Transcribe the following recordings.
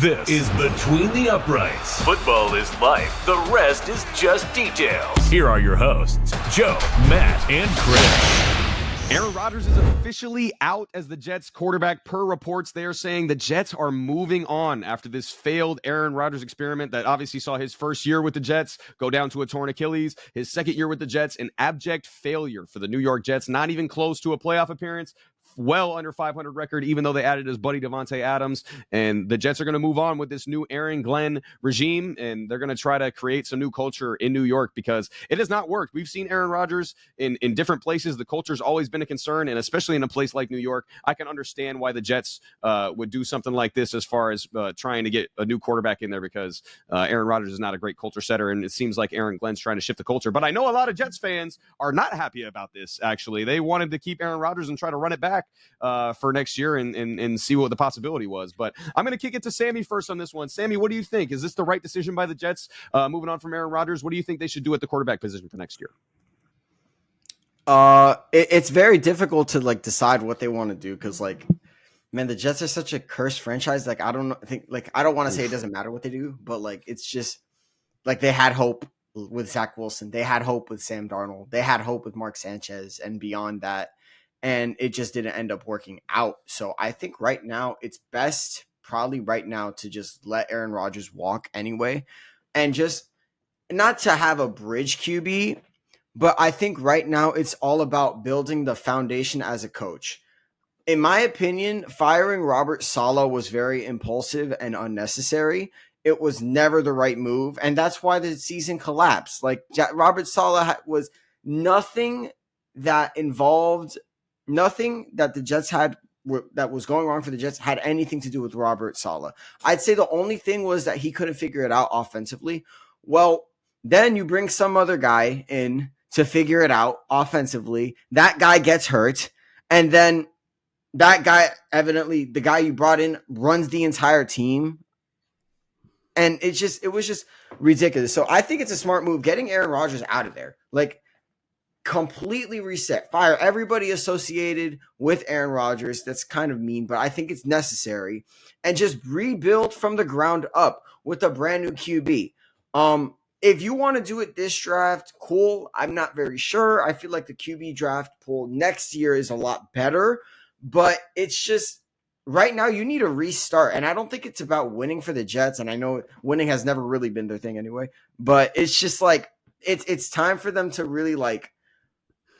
This is Between the Uprights. Football is life. The rest is just details. Here are your hosts, Joe, Matt, and Chris. Aaron Rodgers is officially out as the Jets quarterback. Per reports, they are saying the Jets are moving on after this failed Aaron Rodgers experiment that obviously saw his first year with the Jets go down to a torn Achilles. His second year with the Jets, an abject failure for the New York Jets, not even close to a playoff appearance. Well under 500 record, even though they added his buddy Devontae Adams. And the Jets are going to move on with this new Aaron Glenn regime, and they're going to try to create some new culture in New York because it has not worked. We've seen Aaron Rodgers in different places. The culture's always been a concern, and especially in a place like New York, I can understand why the Jets would do something like this as far as trying to get a new quarterback in there because Aaron Rodgers is not a great culture setter, and it seems like Aaron Glenn's trying to shift the culture. But I know a lot of Jets fans are not happy about this, actually. They wanted to keep Aaron Rodgers and try to run it back for next year and see what the possibility was. But I'm going to kick it to Sammy first on this one. Sammy, what do you think? Is this the right decision by the Jets moving on from Aaron Rodgers? What do you think they should do at the quarterback position for next year? It's very difficult to decide what they want to do because man, the Jets are such a cursed franchise. I don't want to say it doesn't matter what they do, but it's just they had hope with Zach Wilson. They had hope with Sam Darnold. They had hope with Mark Sanchez and beyond that. And it just didn't end up working out. So I think right now it's best probably right now to just let Aaron Rodgers walk anyway. And just not to have a bridge QB, but I think right now it's all about building the foundation as a coach. In my opinion, firing Robert Saleh was very impulsive and unnecessary. It was never the right move. And that's why the season collapsed. Robert Saleh was nothing that the Jets had that was going wrong for the Jets had anything to do with Robert Saleh. I'd say the only thing was that he couldn't figure it out offensively. Well, then you bring some other guy in to figure it out offensively. That guy gets hurt. And then that guy, evidently, the guy you brought in runs the entire team. And it was just ridiculous. So I think it's a smart move getting Aaron Rodgers out of there. Completely reset, fire everybody associated with Aaron Rodgers. That's kind of mean, but I think it's necessary, and just rebuild from the ground up with a brand new QB. If you want to do it this draft, cool. I'm not very sure. I feel like the QB draft pool next year is a lot better, but it's just right now you need a restart, and I don't think it's about winning for the Jets. And I know winning has never really been their thing anyway, but it's just it's time for them to really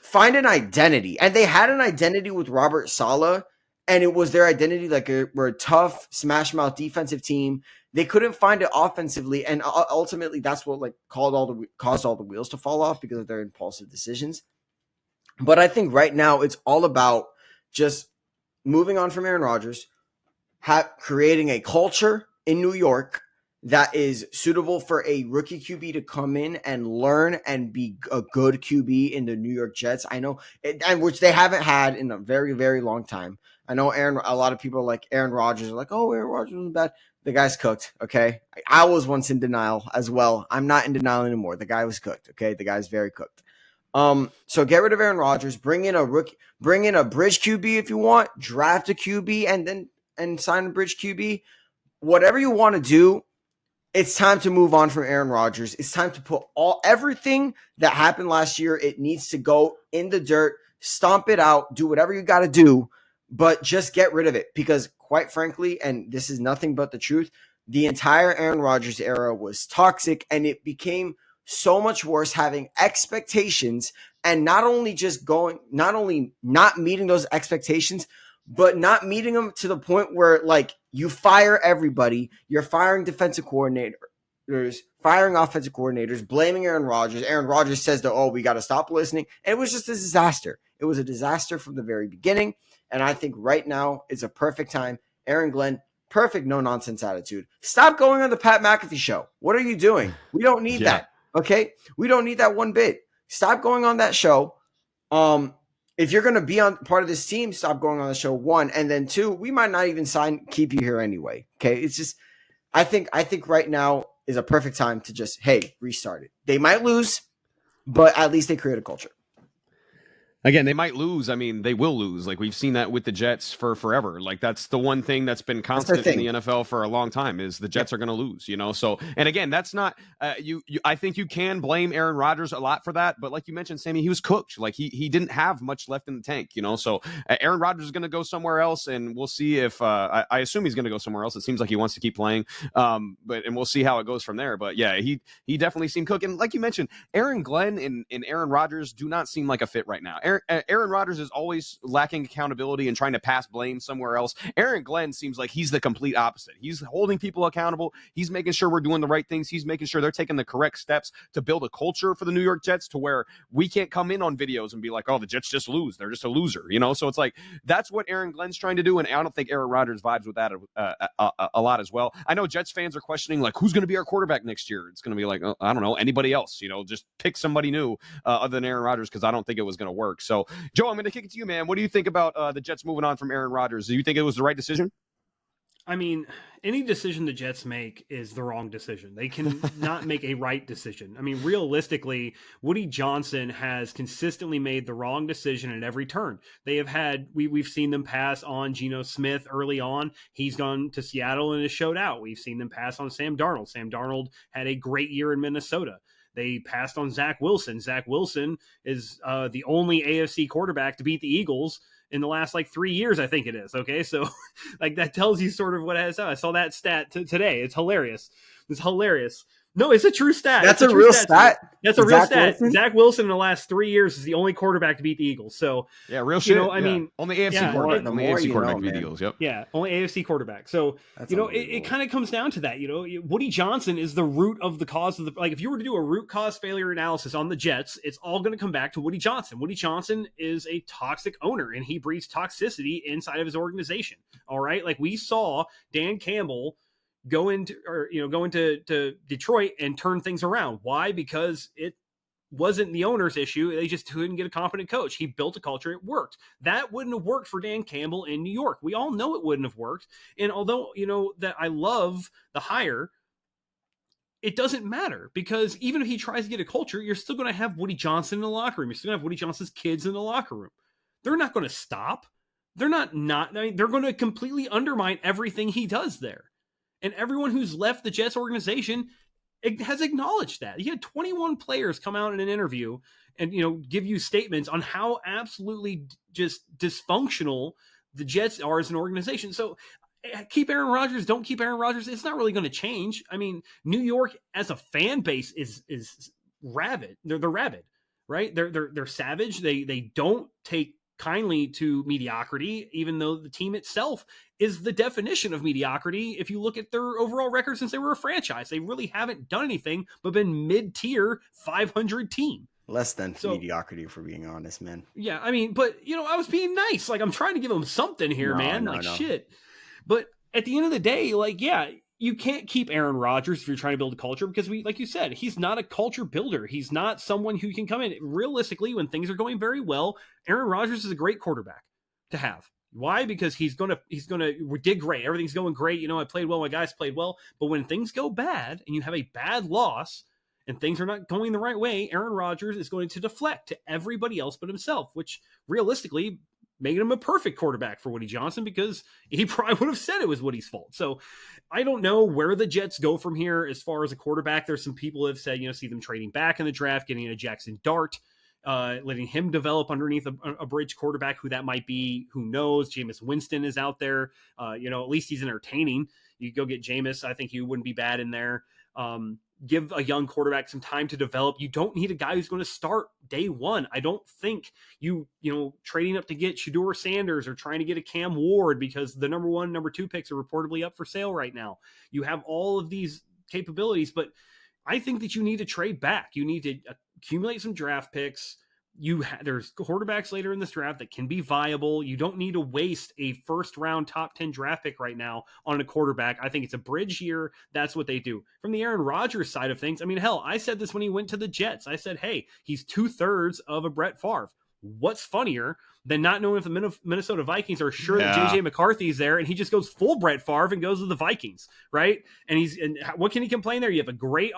find an identity. And they had an identity with Robert Saleh, and it was their identity. We're a tough, smash mouth defensive team. They couldn't find it offensively, and ultimately that's what caused all the wheels to fall off because of their impulsive decisions. But I think right now it's all about just moving on from Aaron Rodgers, creating a culture in New York that is suitable for a rookie QB to come in and learn and be a good QB in the New York Jets. I know, and which they haven't had in a very, very long time. I know a lot of people like Aaron Rodgers are oh, Aaron Rodgers was bad. The guy's cooked, okay? I was once in denial as well. I'm not in denial anymore. The guy was cooked, okay? The guy's very cooked. So get rid of Aaron Rodgers, bring in a rookie, bring in a bridge QB if you want, draft a QB and sign a bridge QB. Whatever you want to do, it's time to move on from Aaron Rodgers. It's time to put everything that happened last year. It needs to go in the dirt, stomp it out, do whatever you got to do, but just get rid of it. Because quite frankly, and this is nothing but the truth, the entire Aaron Rodgers era was toxic, and it became so much worse having expectations and not only not meeting those expectations, but not meeting them to the point where you fire everybody. You're firing defensive coordinators, firing offensive coordinators, blaming Aaron Rodgers. Aaron Rodgers says we got to stop listening. And it was just a disaster. It was a disaster from the very beginning. And I think right now is a perfect time. Aaron Glenn, perfect no-nonsense attitude. Stop going on the Pat McAfee show. What are you doing? We don't need that. Okay? We don't need that one bit. Stop going on that show. If you're going to be on part of this team, stop going on the show, one. And then two, we might not even keep you here anyway. Okay. It's just, I think right now is a perfect time to just, restart it. They might lose, but at least they create a culture. Again, they might lose. I mean, they will lose. Like we've seen that with the Jets for forever. Like that's the one thing that's been constant in the NFL for a long time is the Jets are going to lose, So, and again, that's not I think you can blame Aaron Rodgers a lot for that, but like you mentioned, Sammy, he was cooked. Like he didn't have much left in the tank, So Aaron Rodgers is going to go somewhere else, and we'll see if I assume he's going to go somewhere else. It seems like he wants to keep playing, and we'll see how it goes from there. But yeah, he definitely seemed cooked, and like you mentioned, Aaron Glenn and Aaron Rodgers do not seem like a fit right now. Aaron Rodgers is always lacking accountability and trying to pass blame somewhere else. Aaron Glenn seems like he's the complete opposite. He's holding people accountable. He's making sure we're doing the right things. He's making sure they're taking the correct steps to build a culture for the New York Jets to where we can't come in on videos and be like, oh, the Jets just lose. They're just a loser, So it's like that's what Aaron Glenn's trying to do, and I don't think Aaron Rodgers vibes with that a lot as well. I know Jets fans are questioning like who's going to be our quarterback next year. It's going to be like I don't know, anybody else. Just pick somebody new other than Aaron Rodgers because I don't think it was going to work. So Joe, I'm going to kick it to you, man. What do you think about the Jets moving on from Aaron Rodgers? Do you think it was the right decision? I mean, any decision the Jets make is the wrong decision. They can not make a right decision. I mean, realistically, Woody Johnson has consistently made the wrong decision at every turn. They have had, we've seen them pass on Geno Smith early on. He's gone to Seattle and has showed out. We've seen them pass on Sam Darnold. Sam Darnold had a great year in Minnesota. They passed on Zach Wilson. Zach Wilson is the only AFC quarterback to beat the Eagles in the last 3 years, I think it is. Okay. So that tells you sort of what has. I saw that stat today. It's hilarious. It's hilarious. No, it's a true stat. That's a real stat. That's a real stat. Zach Wilson in the last 3 years is the only quarterback to beat the Eagles. So yeah, real shit. I mean, only AFC quarterback. Only AFC quarterback to beat the Eagles. Yep. Yeah, only AFC quarterback. So it kind of comes down to that. Woody Johnson is the root of the cause of the. If you were to do a root cause failure analysis on the Jets, it's all going to come back to Woody Johnson. Woody Johnson is a toxic owner, and he breeds toxicity inside of his organization. All right, we saw Dan Campbell go into Detroit and turn things around. Why? Because it wasn't the owner's issue. They just couldn't get a competent coach. He built a culture. It worked. That wouldn't have worked for Dan Campbell in New York. We all know it wouldn't have worked. And although, that I love the hire, it doesn't matter because even if he tries to get a culture, you're still going to have Woody Johnson in the locker room. You're still going to have Woody Johnson's kids in the locker room. They're not going to stop. They're not, they're going to completely undermine everything he does there. And everyone who's left the Jets organization has acknowledged that. He had 21 players come out in an interview and, give you statements on how absolutely just dysfunctional the Jets are as an organization. So keep Aaron Rodgers, don't keep Aaron Rodgers. It's not really going to change. I mean, New York as a fan base is rabid. They're rabid, right? They're savage. They don't take kindly to mediocrity, even though the team itself is the definition of mediocrity. If you look at their overall record since they were a franchise, they really haven't done anything but been mid-tier 500 team. Less than mediocrity, for being honest, man. Yeah, I mean, but I was being nice. I'm trying to give them something here, man. Shit. But at the end of the day, you can't keep Aaron Rodgers if you're trying to build a culture because like you said, he's not a culture builder. He's not someone who can come in. Realistically, when things are going very well, Aaron Rodgers is a great quarterback to have. Why? Because he's gonna did great. Everything's going great. I played well. My guys played well. But when things go bad and you have a bad loss and things are not going the right way, Aaron Rodgers is going to deflect to everybody else but himself, which realistically making him a perfect quarterback for Woody Johnson because he probably would have said it was Woody's fault. So I don't know where the Jets go from here as far as a quarterback. There's some people that have said, see them trading back in the draft, getting a Jackson Dart, letting him develop underneath a bridge quarterback, who that might be, who knows. Jameis Winston is out there. At least he's entertaining. You go get Jameis. I think he wouldn't be bad in there. Give a young quarterback some time to develop. You don't need a guy who's going to start day one. I don't think you trading up to get Shedeur Sanders or trying to get a Cam Ward because the number 1, number 2 picks are reportedly up for sale right now. You have all of these capabilities, but I think that you need to trade back. You need to accumulate some draft picks. There's quarterbacks later in this draft that can be viable. You don't need to waste a first round top 10 draft pick right now on a quarterback. I think it's a bridge year. That's what they do. From the Aaron Rodgers side of things, I mean, hell, I said this when he went to the Jets. I said, hey, he's 2/3 of a Brett Favre. What's funnier than not knowing if the Minnesota Vikings are sure that JJ McCarthy's there and he just goes full Brett Favre and goes to the Vikings, right? And what can he complain there? You have a great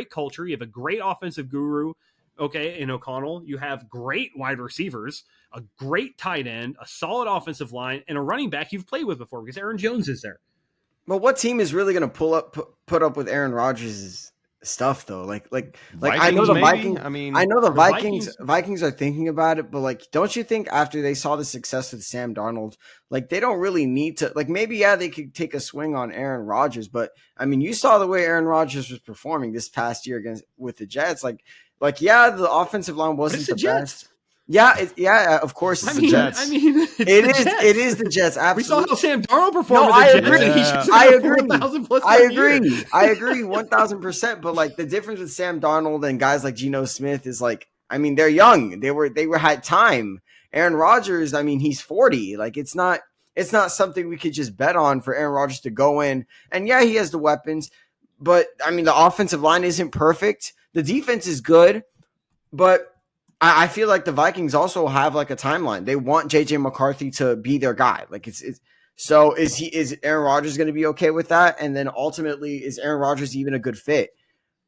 culture, you have a great offensive guru. okay, in O'Connell. You have great wide receivers, a great tight end, a solid offensive line, and a running back you've played with before because Aaron Jones is there. But what team is really going to put up with Aaron Rodgers' stuff though? Like I know the Vikings. I mean, I know the Vikings are thinking about it, but like, don't you think after they saw the success with Sam Darnold, like they don't really need to, like, maybe they could take a swing on Aaron Rodgers, but I mean, you saw the way Aaron Rodgers was performing this past year with the Jets. Like the offensive line wasn't the best. Yeah, of course it's the Jets. I mean, it is the Jets. Absolutely. We saw how Sam Darnold performed. No, I agree. I agree 1,000%. But like the difference with Sam Darnold and guys like Geno Smith is like, I mean, they're young. They had time. Aaron Rodgers, I mean, he's 40. Like it's not something we could just bet on for Aaron Rodgers to go in. And yeah, he has the weapons, but I mean, the offensive line isn't perfect. The defense is good, but I feel like the Vikings also have like a timeline. They want JJ McCarthy to be their guy. Like so is Aaron Rodgers going to be okay with that? And then ultimately, is Aaron Rodgers even a good fit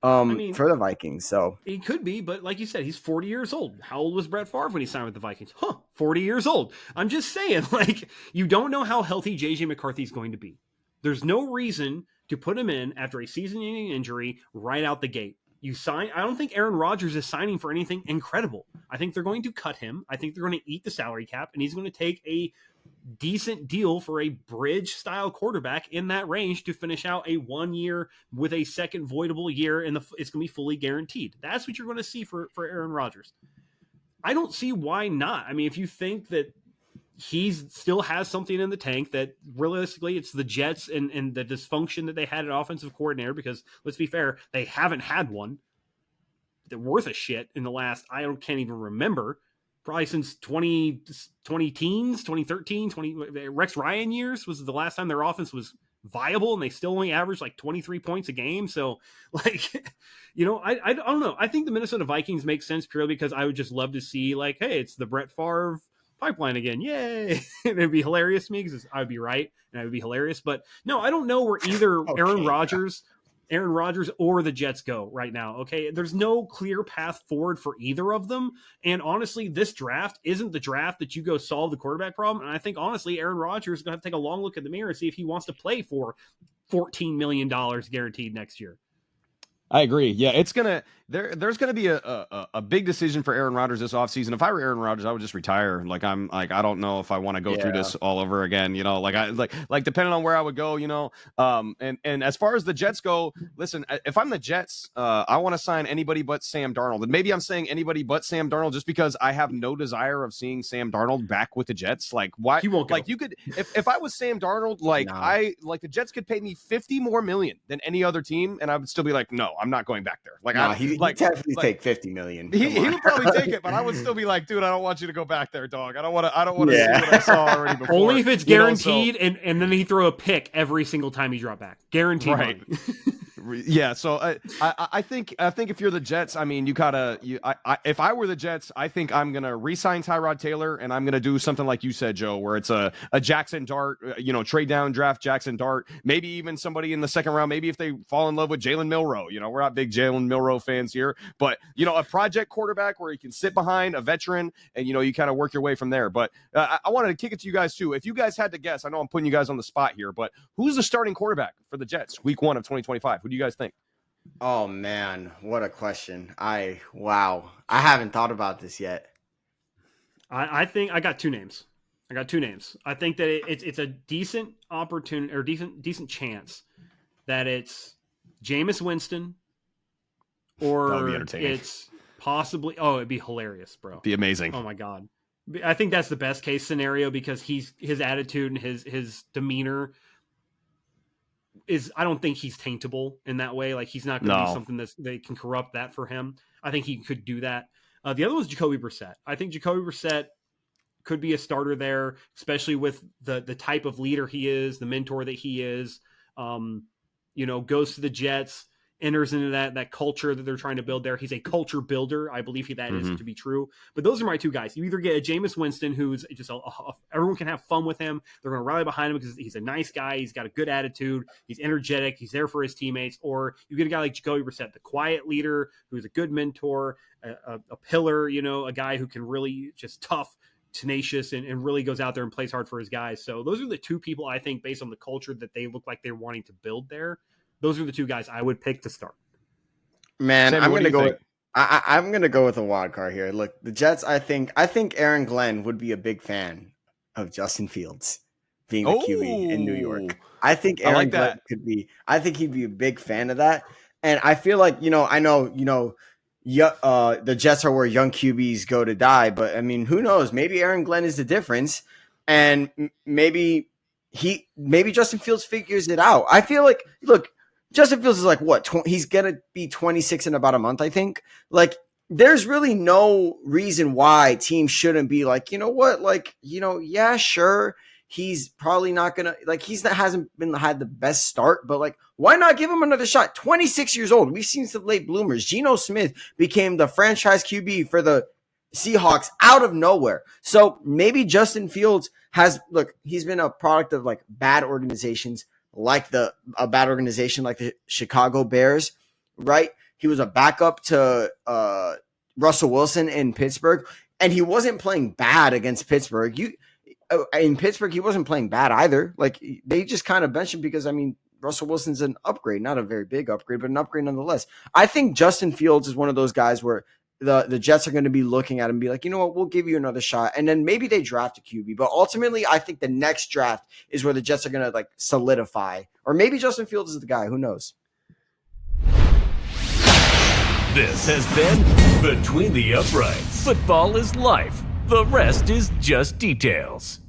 for the Vikings? So he could be, but like you said, he's 40 years old. How old was Brett Favre when he signed with the Vikings? 40 years old. I'm just saying, like, you don't know how healthy JJ McCarthy is going to be. There's no reason to put him in after a season-ending injury right out the gate. I don't think Aaron Rodgers is signing for anything incredible. I think they're going to cut him. I think they're going to eat the salary cap, and he's going to take a decent deal for a bridge-style quarterback in that range to finish out a 1 year with a second voidable year, and it's going to be fully guaranteed. That's what you're going to see for Aaron Rodgers. I don't see why not. I mean, if you think that he still has something in the tank, that realistically it's the Jets and the dysfunction that they had at offensive coordinator, because let's be fair, they haven't had one that worth a shit in the last, can't even remember, probably since 2013, Rex Ryan years was the last time their offense was viable, and they still only averaged like 23 points a game. So like, I don't know. I think the Minnesota Vikings make sense purely because I would just love to see like, hey, it's the Brett Favre pipeline again. Yay. It'd be hilarious to me because I would be right and I would be hilarious. But no, I don't know where either Aaron Rodgers or the Jets go right now. Okay. There's no clear path forward for either of them. And honestly, this draft isn't the draft that you go solve the quarterback problem. And I think honestly, Aaron Rodgers is going to have to take a long look at the mirror and see if he wants to play for $14 million guaranteed next year. I agree. Yeah, there's gonna be a big decision for Aaron Rodgers this offseason. If I were Aaron Rodgers, I would just retire. Like I don't know if I want to go through this all over again. Like depending on where I would go. And as far as the Jets go, listen, if I'm the Jets, I want to sign anybody but Sam Darnold. And maybe I'm saying anybody but Sam Darnold just because I have no desire of seeing Sam Darnold back with the Jets. Like why? He won't go. Like you could, if I was Sam Darnold, the Jets could pay me $50 more million than any other team, and I would still be like, no, I'm not going back there. Like he'd definitely take $50 million. He would probably take it, but I would still be like, dude, I don't want you to go back there, dog. I don't want to see what I saw already before. Only if it's guaranteed, and then he throw a pick every single time he drop back. Guaranteed. Right. Yeah, so I think if you're the Jets, I mean, if I were the Jets, I think I'm gonna re-sign Tyrod Taylor, and I'm gonna do something like you said, Joe, where it's a Jackson Dart, trade down, draft Jackson Dart, maybe even somebody in the second round. Maybe if they fall in love with Jalen Milroe, we're not big Jalen Milroe fans here, but a project quarterback where you can sit behind a veteran, and you kind of work your way from there. But I wanted to kick it to you guys too. If you guys had to guess, I know I'm putting you guys on the spot here, but who's the starting quarterback for the Jets week 1 of 2025? Who do you guys think? Oh man, what a question. I haven't thought about this yet. I think I got two names. I think that it's a decent opportunity or decent chance that it's Jameis Winston or it's possibly it'd be hilarious, bro. Be amazing. Oh my God. I think that's the best case scenario because his attitude and his demeanor I don't think he's taintable in that way. Like he's not going to be something they can corrupt that for him. I think he could do that. The other one's Jacoby Brissett. I think Jacoby Brissett could be a starter there, especially with the type of leader he is, the mentor that he is. Goes to the Jets enters into that culture that they're trying to build there. He's a culture builder. I believe that is to be true. But those are my two guys. You either get a Jameis Winston, who's just everyone can have fun with him. They're going to rally behind him because he's a nice guy. He's got a good attitude. He's energetic. He's there for his teammates. Or you get a guy like Jacoby Brissett, the quiet leader, who's a good mentor, a pillar, a guy who can really just tough, tenacious, and really goes out there and plays hard for his guys. So those are the two people I think, based on the culture that they look like they're wanting to build there, those are the two guys I would pick to start. Man, Sam, I'm going to go. I'm going to go with a wild card here. Look, the Jets. I think Aaron Glenn would be a big fan of Justin Fields being the QB in New York. I think Aaron Glenn could be. I think he'd be a big fan of that. And I feel like I know the Jets are where young QBs go to die. But I mean, who knows? Maybe Aaron Glenn is the difference, and maybe Justin Fields figures it out. I feel like Justin Fields is like what? He's gonna be 26 in about a month, I think. Like, there's really no reason why teams shouldn't be like, yeah, sure. He's probably not gonna hasn't had the best start, but like, why not give him another shot? 26 years old. We've seen some late bloomers. Geno Smith became the franchise QB for the Seahawks out of nowhere. So maybe Justin Fields he's been a product of like bad organizations. Like a bad organization like the Chicago Bears, right? He was a backup to Russell Wilson in Pittsburgh, and he wasn't playing bad against Pittsburgh. In Pittsburgh, he wasn't playing bad either. Like, they just kind of benched him because, I mean, Russell Wilson's an upgrade, not a very big upgrade, but an upgrade nonetheless. I think Justin Fields is one of those guys where the Jets are going to be looking at him and be like, you know what, we'll give you another shot. And then maybe they draft a QB. But ultimately, I think the next draft is where the Jets are going to like solidify. Or maybe Justin Fields is the guy. Who knows? This has been Between the Uprights. Football is life. The rest is just details.